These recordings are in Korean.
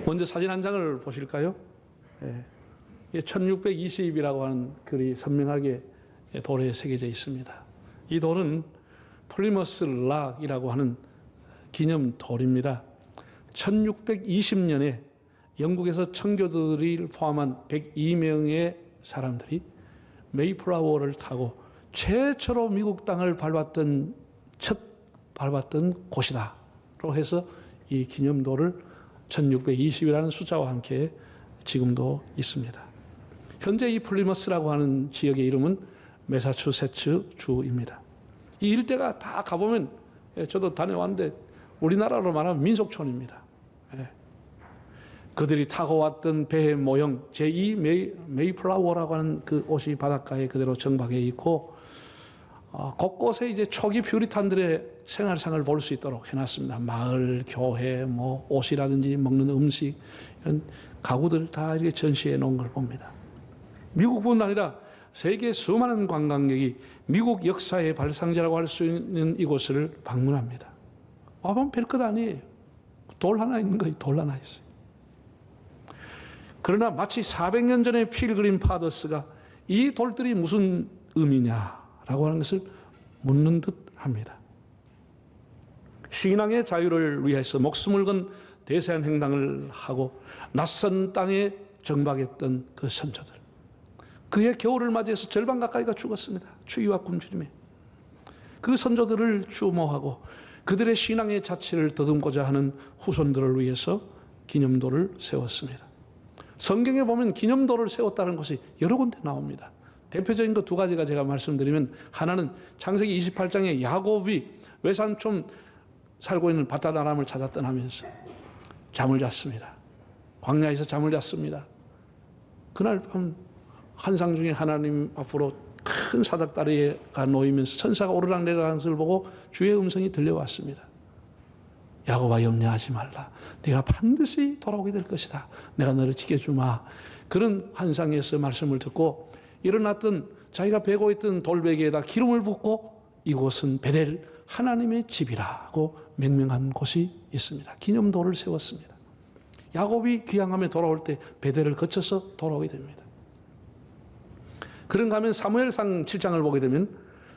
먼저 사진 한 장을 보실까요? 예. 1620이라고 하는 글이 선명하게 돌에 새겨져 있습니다. 이 돌은 플리머스 락이라고 하는 기념 돌입니다. 1620년에 영국에서 청교도들을 포함한 102명의 사람들이 메이플라워를 타고 최초로 미국 땅을 밟았던 곳이다로 해서 이 기념돌을 1620이라는 숫자와 함께 지금도 있습니다. 현재 이 플리머스라고 하는 지역의 이름은 매사추세츠 주입니다. 이 일대가 다 가보면, 저도 다녀왔는데 우리나라로 말하면 민속촌입니다. 그들이 타고 왔던 배의 모형, 제2 메이플라워라고 하는 그 옷이 바닷가에 그대로 정박해 있고, 곳곳에 이제 초기 퓨리탄들의 생활상을 볼 수 있도록 해놨습니다. 마을, 교회, 뭐 옷이라든지 먹는 음식, 이런 가구들 다 이렇게 전시해 놓은 걸 봅니다. 미국뿐 아니라 세계 수많은 관광객이 미국 역사의 발상지라고 할 수 있는 이곳을 방문합니다. 보면 별것 아니에요. 돌 하나 있는 거예요. 돌 하나 있어요. 그러나 마치 400년 전의 필그림 파더스가 이 돌들이 무슨 의미냐라고 하는 것을 묻는 듯 합니다. 신앙의 자유를 위해서 목숨을 건 대세한 행당을 하고 낯선 땅에 정박했던 그 선조들. 그의 겨울을 맞이해서 절반 가까이가 죽었습니다. 추위와 굶주림에. 그 선조들을 추모하고 그들의 신앙의 자취를 더듬고자 하는 후손들을 위해서 기념돌을 세웠습니다. 성경에 보면 기념돌을 세웠다는 것이 여러 군데 나옵니다. 대표적인 것 두 가지가 제가 말씀드리면, 하나는 창세기 28장에 야곱이 외삼촌 살고 있는 바다나람을 찾아 떠나면서 잠을 잤습니다. 광야에서 잠을 잤습니다. 그날 밤 환상 중에 하나님 앞으로 큰 사닥다리가 놓이면서 천사가 오르락내리락 하는 것을 보고 주의 음성이 들려왔습니다. 야곱아, 염려하지 말라. 네가 반드시 돌아오게 될 것이다. 내가 너를 지켜주마. 그런 환상에서 말씀을 듣고 일어났던, 자기가 베고 있던 돌베개에다 기름을 붓고 이곳은 베델 하나님의 집이라고 명명한 곳이 있습니다. 기념돌을 세웠습니다. 야곱이 귀향하며 돌아올 때 베델을 거쳐서 돌아오게 됩니다. 그런가 하면 사무엘상 7장을 보게 되면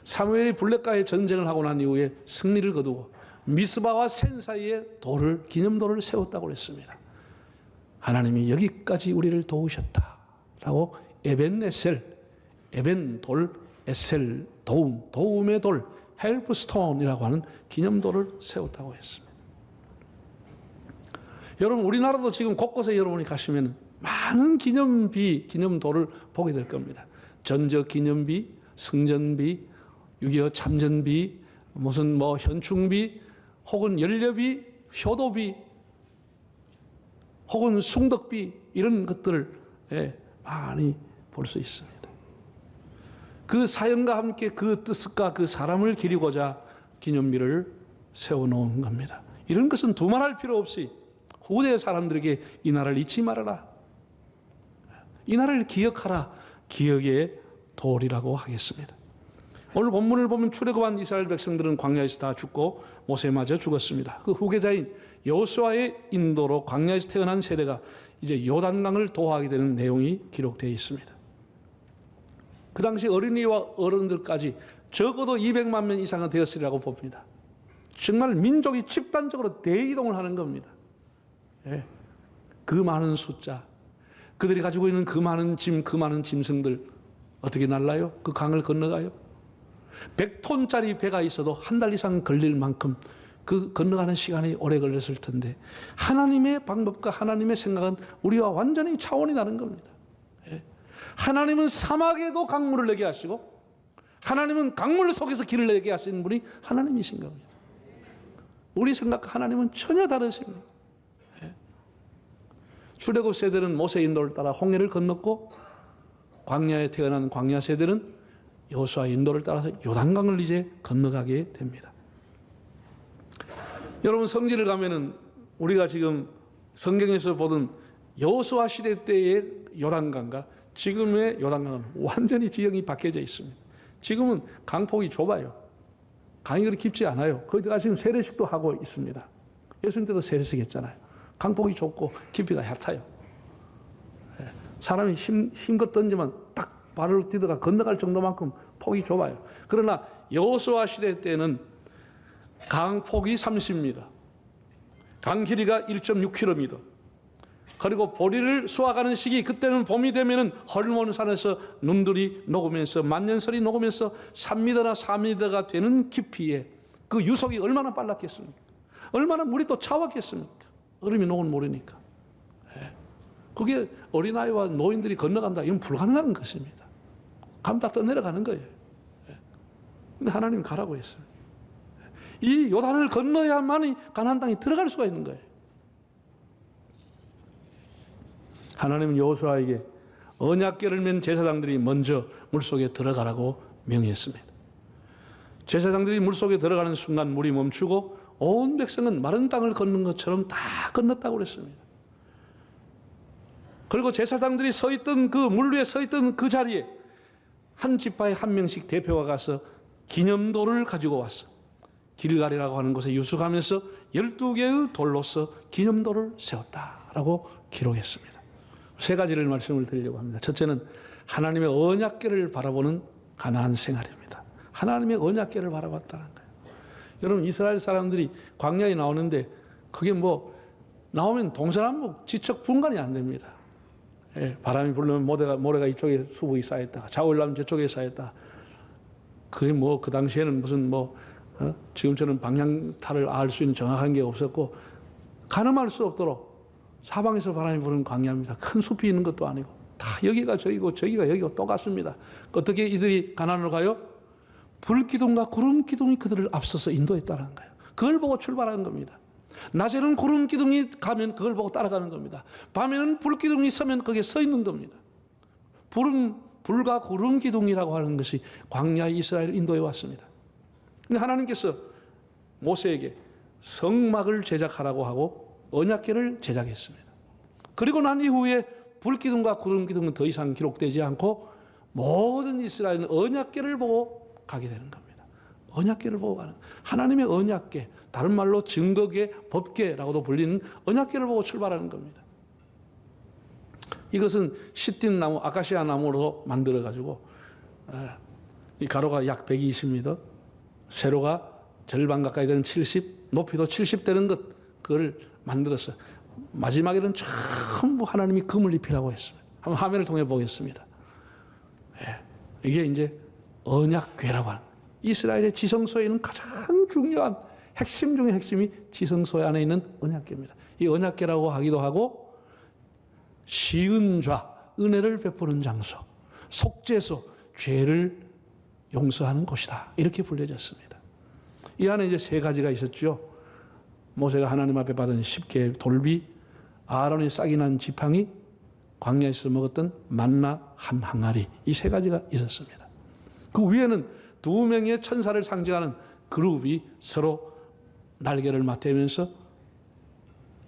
사무엘이 블레가의 전쟁을 하고 난 이후에 승리를 거두고 미스바와 센 사이에 기념돌을 세웠다고 했습니다. 하나님이 여기까지 우리를 도우셨다라고 에벤돌, 에셀, 도움의 돌, 헬프스톤이라고 하는 기념돌을 세웠다고 했습니다. 여러분, 우리나라도 지금 곳곳에 여러분이 가시면 많은 기념돌을 보게 될 겁니다. 전적 기념비, 승전비, 6.25 참전비, 무슨 현충비, 혹은 연료비, 효도비, 혹은 숭덕비, 이런 것들을 많이 볼 수 있습니다. 그 사연과 함께 그 뜻과 그 사람을 기리고자 기념비를 세워놓은 겁니다. 이런 것은 두말할 필요 없이 후대 사람들에게 이 나라를 잊지 말아라, 이 나라를 기억하라, 기억의 돌이라고 하겠습니다. 오늘 본문을 보면 출애굽한 이스라엘 백성들은 광야에서 다 죽고 모세에 맞아 죽었습니다. 그 후계자인 여호수아의 인도로 광야에서 태어난 세대가 이제 요단강을 도하게 되는 내용이 기록되어 있습니다. 그 당시 어린이와 어른들까지 적어도 200만 명 이상은 되었으리라고 봅니다. 정말 민족이 집단적으로 대이동을 하는 겁니다. 그 많은 숫자, 그들이 가지고 있는 그 많은 짐승들 어떻게 날라요? 그 강을 건너가요? 100톤짜리 배가 있어도 한 달 이상 걸릴 만큼 그 건너가는 시간이 오래 걸렸을 텐데, 하나님의 방법과 하나님의 생각은 우리와 완전히 차원이 다른 겁니다. 하나님은 사막에도 강물을 내게 하시고, 하나님은 강물 속에서 길을 내게 하시는 분이 하나님이신 겁니다. 우리 생각과 하나님은 전혀 다르십니다. 출애굽 세대는 모세 인도를 따라 홍해를 건넜고, 광야에 태어난 광야 세대는 여호수아의 인도를 따라서 요단강을 이제 건너가게 됩니다. 여러분, 성지를 가면은 우리가 지금 성경에서 보던 여호수아 시대 때의 요단강과 지금의 요단강은 완전히 지형이 바뀌어져 있습니다. 지금은 강폭이 좁아요. 강이 그렇게 깊지 않아요. 거기다가 지금 세례식도 하고 있습니다. 예수님 때도 세례식 했잖아요. 강폭이 좁고 깊이가 얕아요. 사람이 힘껏 던지면 딱 발을 디뎌가 건너갈 정도만큼 폭이 좁아요. 그러나 여호수아 시대 때는 강폭이 30m, 강 길이가 1.6km, 그리고 보리를 수확하는 시기, 그때는 봄이 되면은 헐몬산에서 눈들이 녹으면서 만년설이 녹으면서 3m나 4m가 되는 깊이에 그 유속이 얼마나 빨랐겠습니까? 얼마나 물이 또 차왔겠습니까? 얼음이 녹은 모르니까. 그게 어린아이와 노인들이 건너간다, 이건 불가능한 것입니다. 감 딱 떠내려가는 거예요. 근데 하나님이 가라고 했어요. 이 요단을 건너야만이 가나안 땅에 들어갈 수가 있는 거예요. 하나님은 여호수아에게 언약궤를 맨 제사장들이 먼저 물속에 들어가라고 명했습니다. 제사장들이 물속에 들어가는 순간 물이 멈추고 온 백성은 마른 땅을 걷는 것처럼 다 건넜다고 그랬습니다. 그리고 제사장들이 서 있던 그 물 위에 서 있던 그 자리에 한 지파에 한 명씩 대표가 가서 기념돌을 가지고 왔어. 길갈이라고 하는 곳에 유숙하면서 12개의 돌로서 기념돌을 세웠다라고 기록했습니다. 세 가지를 말씀을 드리려고 합니다. 첫째는 하나님의 언약궤를 바라보는 가나안 생활입니다. 하나님의 언약궤를 바라봤다는 거예요. 여러분, 이스라엘 사람들이 광야에 나오는데 그게 뭐 나오면 동서남북 지척 분간이 안 됩니다. 바람이 불면 모래가 이쪽에 수북이 쌓였다가 자올 나면 저쪽에 쌓였다. 그게 뭐 그 당시에는 무슨 지금처럼 방향타를 알 수 있는 정확한 게 없었고 가늠할 수 없도록 사방에서 바람이 부는 광야입니다. 큰 숲이 있는 것도 아니고 다 여기가 저기고 저기가 여기고 똑같습니다. 어떻게 이들이 가나안으로 가요? 불기둥과 구름기둥이 그들을 앞서서 인도했다는 거예요. 그걸 보고 출발하는 겁니다. 낮에는 구름기둥이 가면 그걸 보고 따라가는 겁니다. 밤에는 불기둥이 서면 거기에 서 있는 겁니다. 불과 구름기둥이라고 하는 것이 광야의 이스라엘 인도에 왔습니다. 근데 하나님께서 모세에게 성막을 제작하라고 하고 언약궤를 제작했습니다. 그리고 난 이후에 불기둥과 구름기둥은 더 이상 기록되지 않고 모든 이스라엘은 언약궤를 보고 가게 되는 겁니다. 언약궤를 보고 가는, 하나님의 언약궤, 다른 말로 증거궤, 법궤라고도 불리는 언약궤를 보고 출발하는 겁니다. 이것은 시틴 나무, 아카시아 나무로 만들어 가지고 이 가로가 약 120m, 세로가 절반 가까이 되는 70, 높이도 70 되는 것, 그걸 만들었어요. 마지막에는 전부 하나님이 금을 입히라고 했습니다. 한번 화면을 통해 보겠습니다. 이게 이제 언약궤라고 하는, 이스라엘의 지성소에는 가장 중요한 핵심 중의 핵심이 지성소 안에 있는 언약궤입니다. 이 언약궤라고 하기도 하고 시은좌, 은혜를 베푸는 장소, 속죄소, 죄를 용서하는 곳이다, 이렇게 불려졌습니다. 이 안에 이제 세 가지가 있었죠. 모세가 하나님 앞에 받은 10개의 돌비, 아론이 싹이 난 지팡이, 광야에서 먹었던 만나 한 항아리, 이 세 가지가 있었습니다. 그 위에는 두 명의 천사를 상징하는 그룹이 서로 날개를 맞대면서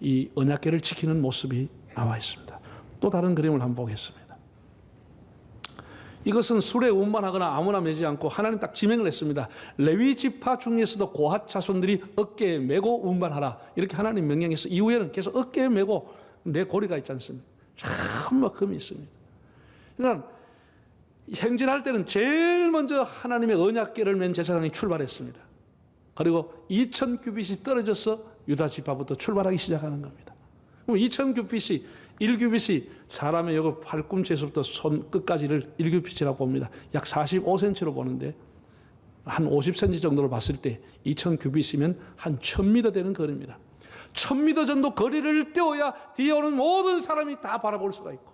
이 언약궤를 지키는 모습이 나와 있습니다. 또 다른 그림을 한번 보겠습니다. 이것은 술에 운반하거나 아무나 매지 않고 하나님 딱 지명을 했습니다. 레위 지파 중에서도 고핫 자손들이 어깨에 메고 운반하라, 이렇게 하나님 명령해서 이후에는 계속 어깨에 메고, 내 고리가 있지 않습니까? 참 금이 있습니다. 그러니까 행진할 때는 제일 먼저 하나님의 언약궤를 맨 제사장이 출발했습니다. 그리고 2000규빗이 떨어져서 유다 지파부터 출발하기 시작하는 겁니다. 그럼 2000규빗이 1규빗이 사람의 여기 팔꿈치에서부터 손 끝까지를 1규빗이라고 봅니다. 약 45cm로 보는데 한 50cm 정도로 봤을 때 2000규빗이면 한 1000m 되는 거리입니다. 1000m 정도 거리를 떼어야 뒤에 오는 모든 사람이 다 바라볼 수가 있고,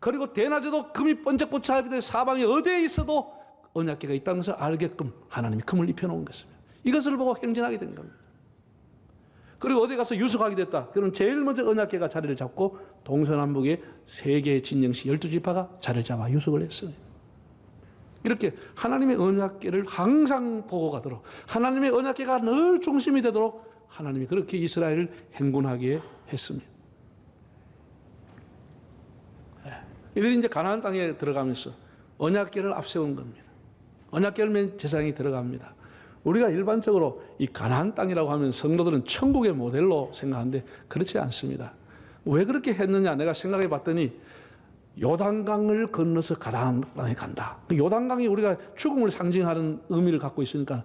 그리고 대낮에도 금이 번쩍 꽂혀있는데 사방에 어디에 있어도 언약궤가 있다는 것을 알게끔 하나님이 금을 입혀놓은 것입니다. 이것을 보고 행진하게 된 겁니다. 그리고 어디 가서 유숙하게 됐다. 그럼 제일 먼저 언약궤가 자리를 잡고 동서남북에 세 개의 진영시 12지파가 자리를 잡아 유숙을 했습니다. 이렇게 하나님의 언약궤를 항상 보고 가도록, 하나님의 언약궤가 늘 중심이 되도록 하나님이 그렇게 이스라엘을 행군하게 했습니다. 이들이 이제 가나안 땅에 들어가면서 언약궤를 앞세운 겁니다. 언약궤를 맨 제사장이 들어갑니다. 우리가 일반적으로 이 가나안 땅이라고 하면 성도들은 천국의 모델로 생각하는데 그렇지 않습니다. 왜 그렇게 했느냐 내가 생각해 봤더니 요단강을 건너서 가나안 땅에 간다. 요단강이 우리가 죽음을 상징하는 의미를 갖고 있으니까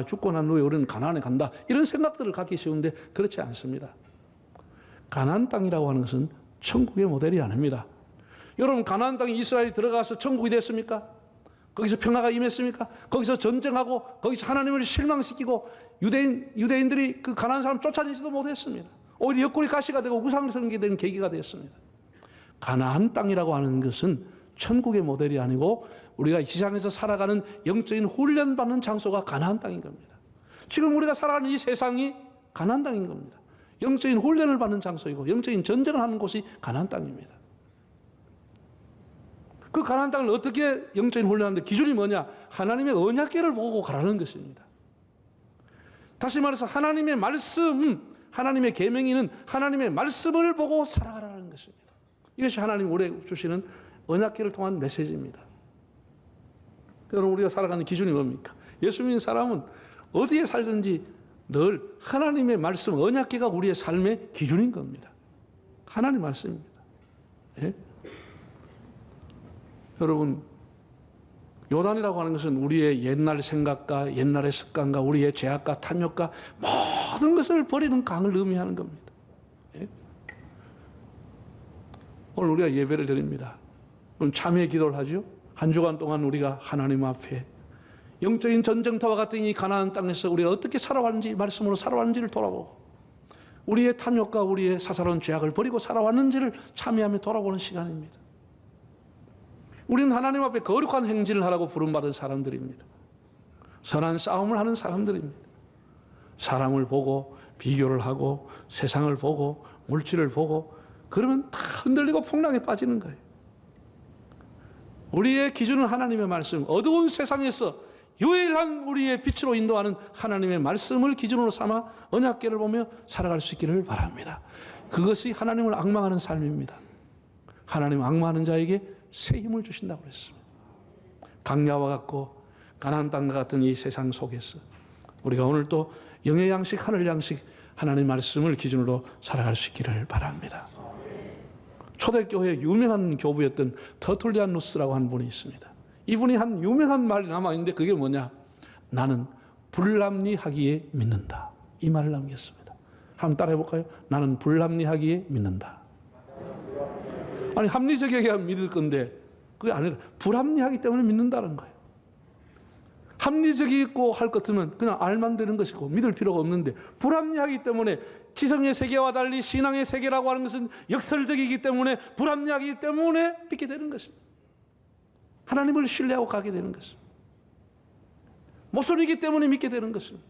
죽고 난 후에 우리는 가나안에 간다. 이런 생각들을 갖기 쉬운데 그렇지 않습니다. 가나안 땅이라고 하는 것은 천국의 모델이 아닙니다. 여러분 가나안 땅에 이스라엘이 들어가서 천국이 됐습니까? 거기서 평화가 임했습니까? 거기서 전쟁하고 거기서 하나님을 실망시키고 유대인들이 그 가나안 사람 쫓아내지도 못했습니다. 오히려 옆구리 가시가 되고 우상을 섬기게 되는 계기가 되었습니다. 가나안 땅이라고 하는 것은 천국의 모델이 아니고 우리가 이 지상에서 살아가는 영적인 훈련받는 장소가 가나안 땅인 겁니다. 지금 우리가 살아가는 이 세상이 가나안 땅인 겁니다. 영적인 훈련을 받는 장소이고 영적인 전쟁을 하는 곳이 가나안 땅입니다. 그 가나안 땅을 어떻게 영적인 훈련하는데 기준이 뭐냐? 하나님의 언약궤를 보고 가라는 것입니다. 다시 말해서 하나님의 말씀, 하나님의 계명이는 하나님의 말씀을 보고 살아가라는 것입니다. 이것이 하나님 우리에게 주시는 언약궤를 통한 메시지입니다. 여러분 우리가 살아가는 기준이 뭡니까? 예수 믿는 사람은 어디에 살든지 늘 하나님의 말씀, 언약궤가 우리의 삶의 기준인 겁니다. 하나님 말씀입니다. 예? 여러분 요단이라고 하는 것은 우리의 옛날 생각과 옛날의 습관과 우리의 죄악과 탐욕과 모든 것을 버리는 강을 의미하는 겁니다. 예? 오늘 우리가 예배를 드립니다. 오늘 참회 기도를 하죠. 한 주간 동안 우리가 하나님 앞에 영적인 전쟁터와 같은 이 가나안 땅에서 우리가 어떻게 살아왔는지 말씀으로 살아왔는지를 돌아보고 우리의 탐욕과 우리의 사사로운 죄악을 버리고 살아왔는지를 참회하며 돌아보는 시간입니다. 우리는 하나님 앞에 거룩한 행진을 하라고 부름받은 사람들입니다. 선한 싸움을 하는 사람들입니다. 사람을 보고 비교를 하고 세상을 보고 물질을 보고 그러면 다 흔들리고 풍랑에 빠지는 거예요. 우리의 기준은 하나님의 말씀, 어두운 세상에서 유일한 우리의 빛으로 인도하는 하나님의 말씀을 기준으로 삼아 언약궤를 보며 살아갈 수 있기를 바랍니다. 그것이 하나님을 앙망하는 삶입니다. 하나님을 앙망하는 자에게 새 힘을 주신다고 그랬습니다. 강야와 같고 가나안 땅과 같은 이 세상 속에서 우리가 오늘 또 영의 양식, 하늘 양식, 하나님의 말씀을 기준으로 살아갈 수 있기를 바랍니다. 초대교회의 유명한 교부였던 터툴리아누스라고 하는 분이 있습니다. 이분이 한 유명한 말이 남아있는데 그게 뭐냐? 나는 불합리하기에 믿는다. 이 말을 남겼습니다. 한번 따라해 볼까요? 나는 불합리하기에 믿는다. 아니 합리적이어야 믿을 건데 그게 아니라 불합리하기 때문에 믿는다는 거예요. 합리적이고 할 것 같으면 그냥 알면 되는 것이고 믿을 필요가 없는데 불합리하기 때문에 지성의 세계와 달리 신앙의 세계라고 하는 것은 역설적이기 때문에 불합리하기 때문에 믿게 되는 것입니다. 하나님을 신뢰하고 가게 되는 것입니다. 모순이기 때문에 믿게 되는 것입니다.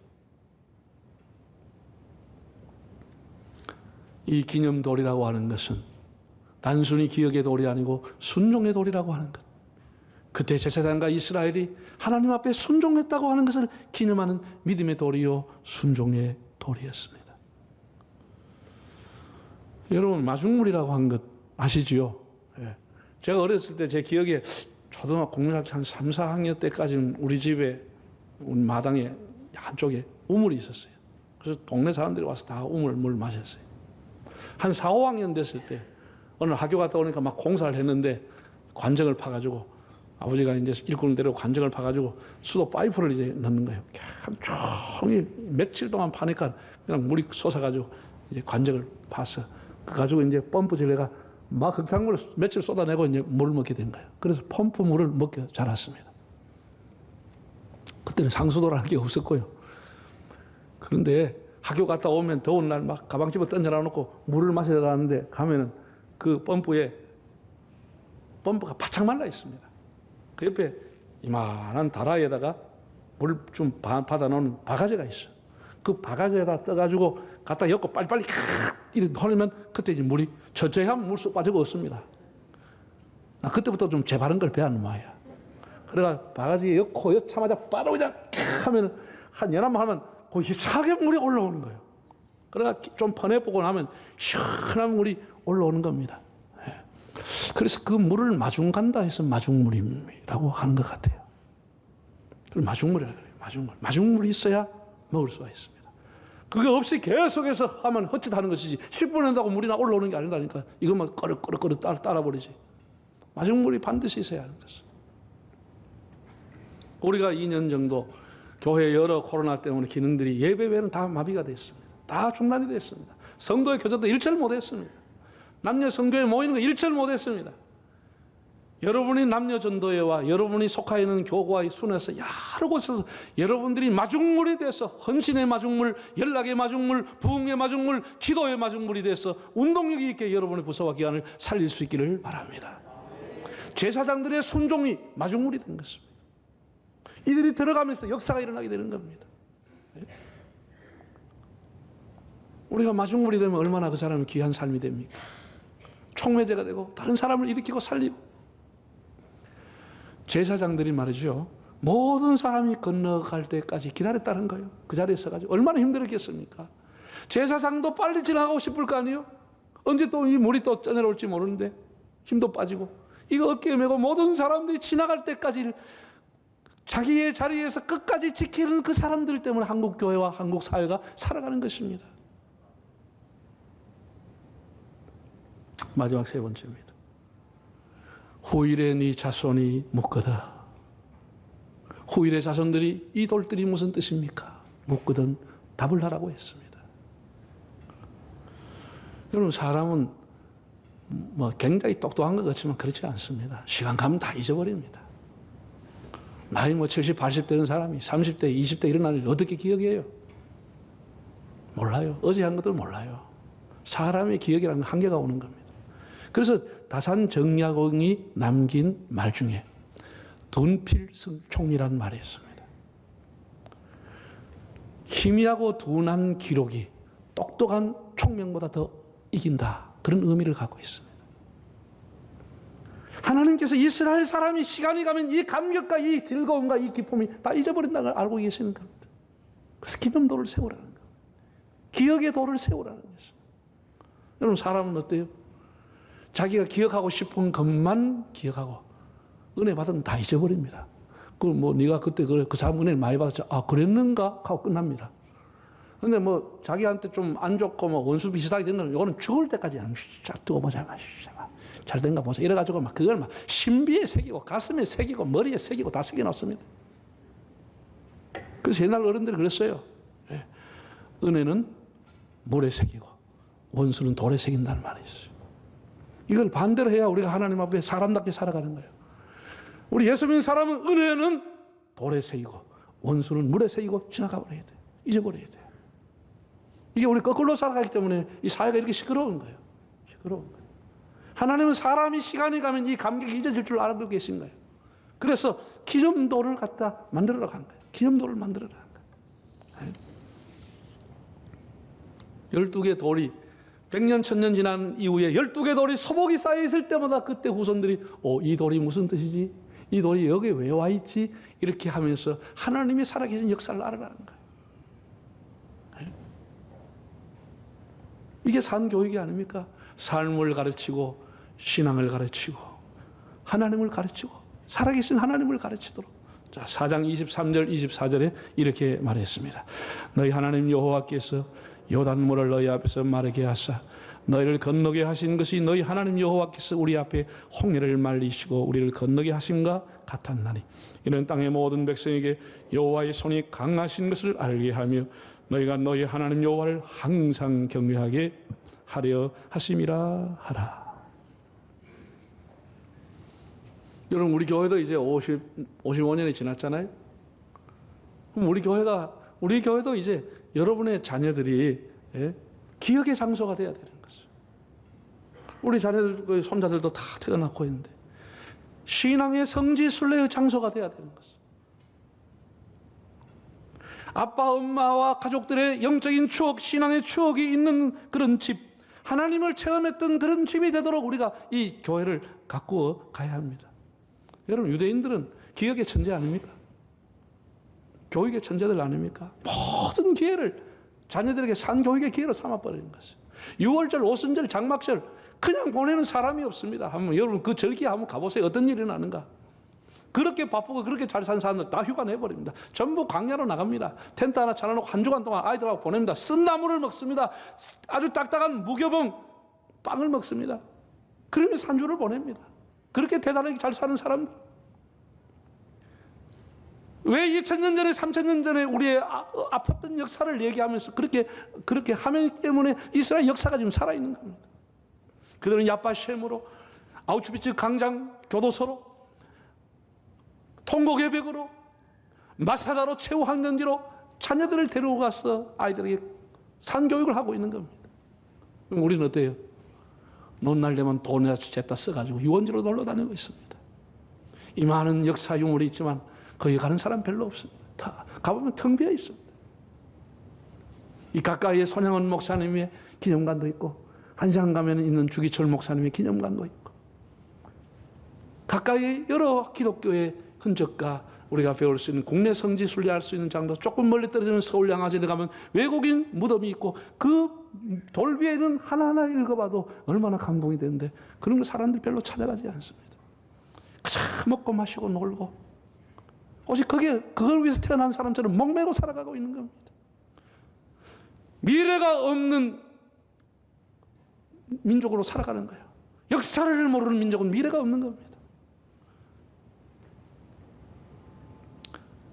이 기념돌이라고 하는 것은 단순히 기억의 돌이 아니고 순종의 돌이라고 하는 것. 그때 제사장과 이스라엘이 하나님 앞에 순종했다고 하는 것을 기념하는 믿음의 돌이요 순종의 돌이었습니다. 여러분 마중물이라고 하는 것 아시지요? 예. 제가 어렸을 때 제 기억에 초등학교 국민학교 한 3, 4학년 때까지는 우리 집에 우리 마당에 한쪽에 우물이 있었어요. 그래서 동네 사람들이 와서 다 우물 물 마셨어요. 한 4, 5학년 됐을 때 오늘 학교 갔다 오니까 막 공사를 했는데 관정을 파가지고 아버지가 이제 일꾼을 데리고 관정을 파가지고 수도 파이프를 이제 넣는 거예요. 종일 며칠 동안 파니까 그냥 물이 솟아가지고 이제 관정을 파서 그 가지고 이제 펌프질해가 막 흙탕물을 며칠 쏟아내고 이제 물을 먹게 된 거예요. 그래서 펌프 물을 먹게 자랐습니다. 그때는 상수도라는 게 없었고요. 그런데 학교 갔다 오면 더운 날 막 가방 집어 던져놔 놓고 물을 마시러 가는데 가면은 그 펌프가 바짝 말라 있습니다. 그 옆에 이만한 다라에다가 물 좀 받아 놓은 바가지가 있어요. 그 바가지에다 떠가지고 갖다 엮고 빨리빨리 이렇게 돌리면 그때 이제 물이 천천히 하면 물 쏙 빠지고 없습니다. 나 그때부터 좀 재바른 걸 배웠는 모양이야. 그래가 바가지에 엮고 엮자마자 바로 그냥 하면 한 연합만 하면 거기 이상하게 물이 올라오는 거예요. 그래가 좀 퍼내보고 나면 시원한 물이 올라오는 겁니다. 그래서 그 물을 마중 간다 해서 마중물이라고 하는 것 같아요. 그걸 마중물이라고 그래요. 마중물이 있어야 먹을 수가 있습니다. 그게 없이 계속해서 하면 헛짓하는 것이지 10분 한다고 물이 올라오는 게 아니라니까. 이것만 꺼르꺼르 따라버리지. 마중물이 반드시 있어야 하는 것입니다. 우리가 2년 정도 교회 여러 코로나 때문에 기능들이 예배 외에는 다 마비가 됐습니다. 다 중단이 됐습니다. 성도의 교제도 일절 못했습니다. 남녀 성교회 모이는 거 일절 못했습니다. 여러분이 남녀 전도회와 여러분이 속하 있는 교구와 순회에서 여러 곳에서 여러분들이 마중물이 돼서 헌신의 마중물, 연락의 마중물, 부흥의 마중물, 기도의 마중물이 돼서 운동력 있게 여러분의 부서와 기관을 살릴 수 있기를 바랍니다. 제사장들의 순종이 마중물이 된 것입니다. 이들이 들어가면서 역사가 일어나게 되는 겁니다. 우리가 마중물이 되면 얼마나 그 사람은 귀한 삶이 됩니까? 촉매제가 되고 다른 사람을 일으키고 살리고. 제사장들이 말이죠, 모든 사람이 건너갈 때까지 기다렸다는 거예요. 그 자리에 서가지고 얼마나 힘들었겠습니까? 제사장도 빨리 지나가고 싶을 거 아니에요? 언제 또 이 물이 또 쪄내려올지 모르는데 힘도 빠지고 이거 어깨에 메고 모든 사람들이 지나갈 때까지 자기의 자리에서 끝까지 지키는 그 사람들 때문에 한국 교회와 한국 사회가 살아가는 것입니다. 마지막 세 번째입니다. 후일에 네 자손이 묻거든. 후일의 자손들이 이 돌들이 무슨 뜻입니까? 묻거든 답을 하라고 했습니다. 여러분, 사람은 뭐 굉장히 똑똑한 것 같지만 그렇지 않습니다. 시간 가면 다 잊어버립니다. 나이 뭐 70, 80 되는 사람이 30대, 20대 일어날 일 어떻게 기억해요? 몰라요. 어제 한 것도 몰라요. 사람의 기억이라는 한계가 오는 겁니다. 그래서 다산 정약용이 남긴 말 중에 둔필승총이라는 말이 있습니다. 희미하고 둔한 기록이 똑똑한 총명보다 더 이긴다. 그런 의미를 갖고 있습니다. 하나님께서 이스라엘 사람이 시간이 가면 이 감격과 이 즐거움과 이 기쁨이 다 잊어버린다는 걸 알고 계시는 겁니다. 그래서 기념도를 세우라는 겁니다. 기억의 도를 세우라는 것입니다. 여러분, 사람은 어때요? 자기가 기억하고 싶은 것만 기억하고 은혜 받으면 다 잊어버립니다. 그럼 뭐 네가 그때 그 사람 은혜를 많이 받았죠. 아, 그랬는가? 하고 끝납니다. 근데 뭐 자기한테 좀 안 좋고 뭐 원수 비슷하게 되는 건 이거는 죽을 때까지 쫙 두고 보자. 잘 된가 보자. 이래가지고 막 그걸 막 신비에 새기고 가슴에 새기고 머리에 새기고 다 새겨놨습니다. 그래서 옛날 어른들이 그랬어요. 예. 은혜는 물에 새기고 원수는 돌에 새긴다는 말이 있어요. 이걸 반대로 해야 우리가 하나님 앞에 사람답게 살아가는 거예요. 우리 예수 믿는 사람은 은혜는 돌에 새기고 원수는 물에 새기고 지나가 버려야 돼요. 잊어버려야 돼요. 이게 우리 거꾸로 살아가기 때문에 이 사회가 이렇게 시끄러운 거예요. 시끄러운 거예요. 하나님은 사람이 시간이 가면 이 감격이 잊어질 줄 알고 계신 거예요. 그래서 기념도를 갖다 만들어라고 한 거예요. 기념도를 만들어라고 한 거예요. 12개 돌이 100년, 1000년 지난 이후에 12개 돌이 소복이 쌓여있을 때마다 그때 후손들이 이 돌이 무슨 뜻이지? 이 돌이 여기 왜 와 있지? 이렇게 하면서 하나님이 살아계신 역사를 알아가는 거예요. 이게 산교육이 아닙니까? 삶을 가르치고 신앙을 가르치고 하나님을 가르치고 살아계신 하나님을 가르치도록. 자, 4장 23절 24절에 이렇게 말했습니다. 너희 하나님 여호와께서 요단물을 너희 앞에서 마르게 하사 너희를 건너게 하신 것이 너희 하나님 여호와께서 우리 앞에 홍해를 말리시고 우리를 건너게 하신가 같았나니 이는 땅의 모든 백성에게 여호와의 손이 강하신 것을 알게 하며 너희가 너희 하나님 여호와를 항상 경외하게 하려 하심이라 하라. 여러분, 우리 교회도 이제 55년이 지났잖아요. 그럼 우리 교회도 이제 여러분의 자녀들이 기억의 장소가 돼야 되는 것이죠. 우리 자녀들, 손자들도 다 태어나고 있는데 신앙의 성지 순례의 장소가 돼야 되는 것이죠. 아빠, 엄마와 가족들의 영적인 추억, 신앙의 추억이 있는 그런 집, 하나님을 체험했던 그런 집이 되도록 우리가 이 교회를 가꾸어 가야 합니다. 여러분, 유대인들은 기억의 천재 아닙니까? 교육의 천재들 아닙니까? 모든 기회를 자녀들에게 산교육의 기회로 삼아버리는 것이에요. 6월절, 오순절, 장막절 그냥 보내는 사람이 없습니다. 한번 여러분 그 절기에 한번 가보세요. 어떤 일이 일어나는가? 그렇게 바쁘고 그렇게 잘 사는 사람들 다 휴가 내버립니다. 전부 광야로 나갑니다. 텐트 하나 차려놓고 한 주간 동안 아이들하고 보냅니다. 쓴나물을 먹습니다. 아주 딱딱한 무교봉 빵을 먹습니다. 그러면서 한 주를 보냅니다. 그렇게 대단하게 잘 사는 사람들. 왜 2000년 전에 3000년 전에 우리의 아팠던 역사를 얘기하면서 그렇게 하기 때문에 이스라엘 역사가 지금 살아있는 겁니다. 그들은 야빠셴으로, 아우슈비츠 강장 교도소로, 통곡예백으로, 마사다로, 최후 항전지로 자녀들을 데리고 가서 아이들에게 산교육을 하고 있는 겁니다. 그럼 우리는 어때요? 논날 되면 돈에다 쟀다 써가지고 유원지로 놀러 다니고 있습니다. 이 많은 역사 유물이 있지만 거기 가는 사람 별로 없습니다. 다 가보면 텅 비어 있습니다. 이 가까이에 손양원 목사님의 기념관도 있고, 한시안 가면 있는 주기철 목사님의 기념관도 있고, 가까이에 여러 기독교의 흔적과 우리가 배울 수 있는 국내 성지 순례할 수 있는 장도, 조금 멀리 떨어지는 서울 양화진에 가면 외국인 무덤이 있고 그 돌 위에는 하나하나 읽어봐도 얼마나 감동이 되는데 그런 거 사람들이 별로 찾아가지 않습니다. 그저 먹고 마시고 놀고 오직 그걸 위해서 태어난 사람처럼 목매고 살아가고 있는 겁니다. 미래가 없는 민족으로 살아가는 거예요. 역사를 모르는 민족은 미래가 없는 겁니다.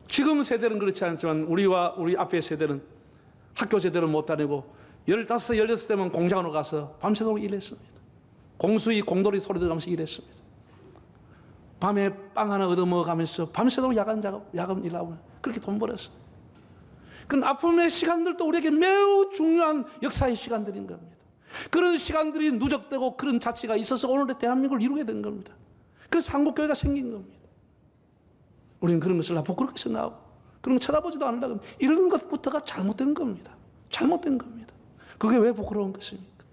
지금 세대는 그렇지 않지만 우리와 우리 앞의 세대는 학교 제대로 못 다니고 15, 16대면 공장으로 가서 밤새도록 일했습니다. 공수위, 공돌이 소리 들으면서 일했습니다. 밤에 빵 하나 얻어먹어가면서 밤새도록 야간 일하고 그렇게 돈 벌었어요. 그건 아픔의 시간들도 우리에게 매우 중요한 역사의 시간들인 겁니다. 그런 시간들이 누적되고 그런 자치가 있어서 오늘의 대한민국을 이루게 된 겁니다. 그래서 한국교회가 생긴 겁니다. 우리는 그런 것을 다 부끄럽게 생각하고 그런 거 쳐다보지도 않으려고 이런 것부터가 잘못된 겁니다. 잘못된 겁니다. 그게 왜 부끄러운 것입니까?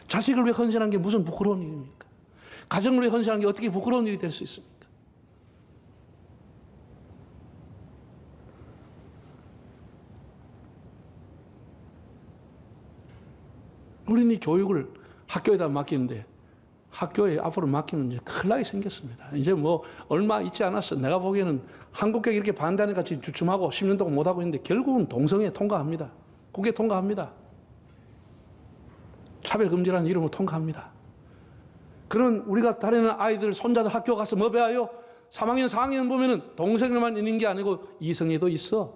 자식을 위해 헌신한 게 무슨 부끄러운 일입니까? 가정을 위해 헌신한 게 어떻게 부끄러운 일이 될 수 있습니까? 우리는 이 교육을 학교에다 맡기는데 학교에 앞으로 맡기면 이제 큰일 나게 생겼습니다. 이제 뭐 얼마 있지 않았어. 내가 보기에는 한국교육 이렇게 반대하니까 지금 주춤하고 10년 동안 못하고 있는데 결국은 동성애 통과합니다. 국회 통과합니다. 차별금지라는 이름으로 통과합니다. 그런 우리가 다니는 아이들, 손자들 학교 가서 뭐 배워요? 3학년, 4학년 보면은 동성애만 있는 게 아니고 이성애도 있어.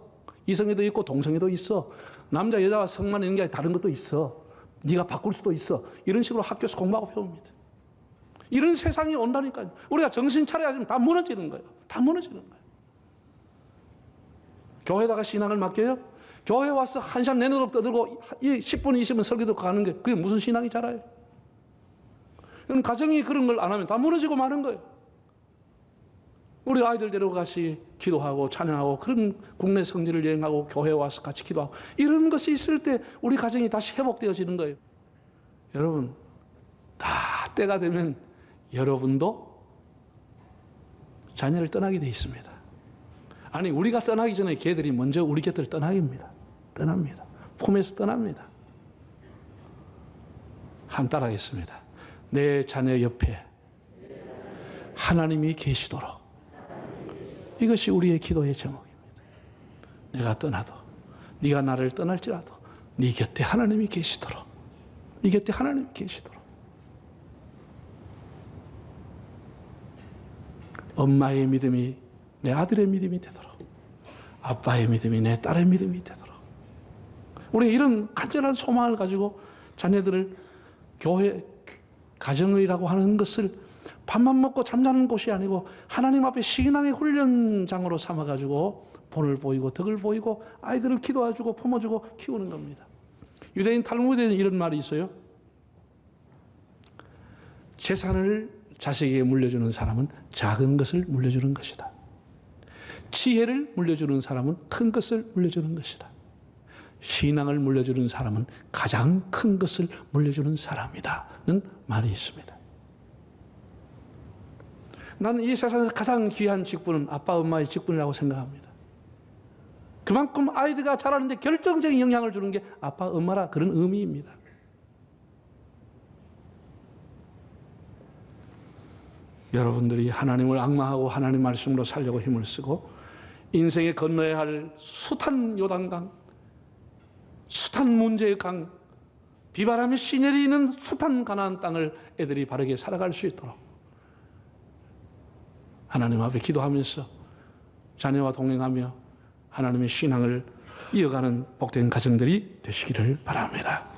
이성애도 있고 동성애도 있어. 남자, 여자가 성만 있는 게 아니라 다른 것도 있어. 네가 바꿀 수도 있어. 이런 식으로 학교에서 공부하고 배웁니다. 이런 세상이 온다니까요. 우리가 정신 차려야 다 무너지는 거예요. 다 무너지는 거예요. 교회에다가 신앙을 맡겨요? 교회 와서 한 시간 내내도록 떠들고 10분, 20분 설교 듣고 가는 게 그게 무슨 신앙이 자라요? 그럼 가정이 그런 걸 안 하면 다 무너지고 마는 거예요. 우리 아이들 데려가시 기도하고 찬양하고 그런 국내 성지를 여행하고 교회에 와서 같이 기도하고 이런 것이 있을 때 우리 가정이 다시 회복되어지는 거예요. 여러분, 다 때가 되면 여러분도 자녀를 떠나게 돼 있습니다. 아니, 우리가 떠나기 전에 걔들이 먼저 우리 곁을 떠납니다. 품에서 떠납니다. 한번 따라하겠습니다. 내 자녀 옆에 하나님이 계시도록. 이것이 우리의 기도의 제목입니다. 내가 떠나도, 네가 나를 떠날지라도 네 곁에 하나님이 계시도록. 네 곁에 하나님이 계시도록. 엄마의 믿음이 내 아들의 믿음이 되도록, 아빠의 믿음이 내 딸의 믿음이 되도록. 우리 이런 간절한 소망을 가지고 자녀들을 교회, 가정이라고 하는 것을 밥만 먹고 잠자는 곳이 아니고 하나님 앞에 신앙의 훈련장으로 삼아가지고 본을 보이고 덕을 보이고 아이들을 기도해주고 품어주고 키우는 겁니다. 유대인 탈무드에는 이런 말이 있어요. 재산을 자식에게 물려주는 사람은 작은 것을 물려주는 것이다. 지혜를 물려주는 사람은 큰 것을 물려주는 것이다. 신앙을 물려주는 사람은 가장 큰 것을 물려주는 사람이다는 말이 있습니다. 나는 이 세상에서 가장 귀한 직분은 아빠, 엄마의 직분이라고 생각합니다. 그만큼 아이들과 자라는데 결정적인 영향을 주는 게 아빠, 엄마라 그런 의미입니다. 여러분들이 하나님을 앙망하고 하나님 말씀으로 살려고 힘을 쓰고 인생에 건너야 할 숱한 요단강, 숱한 문제의 강, 비바람이 시내리는 숱한 가나안 땅을 애들이 바르게 살아갈 수 있도록 하나님 앞에 기도하면서 자녀와 동행하며 하나님의 신앙을 이어가는 복된 가정들이 되시기를 바랍니다.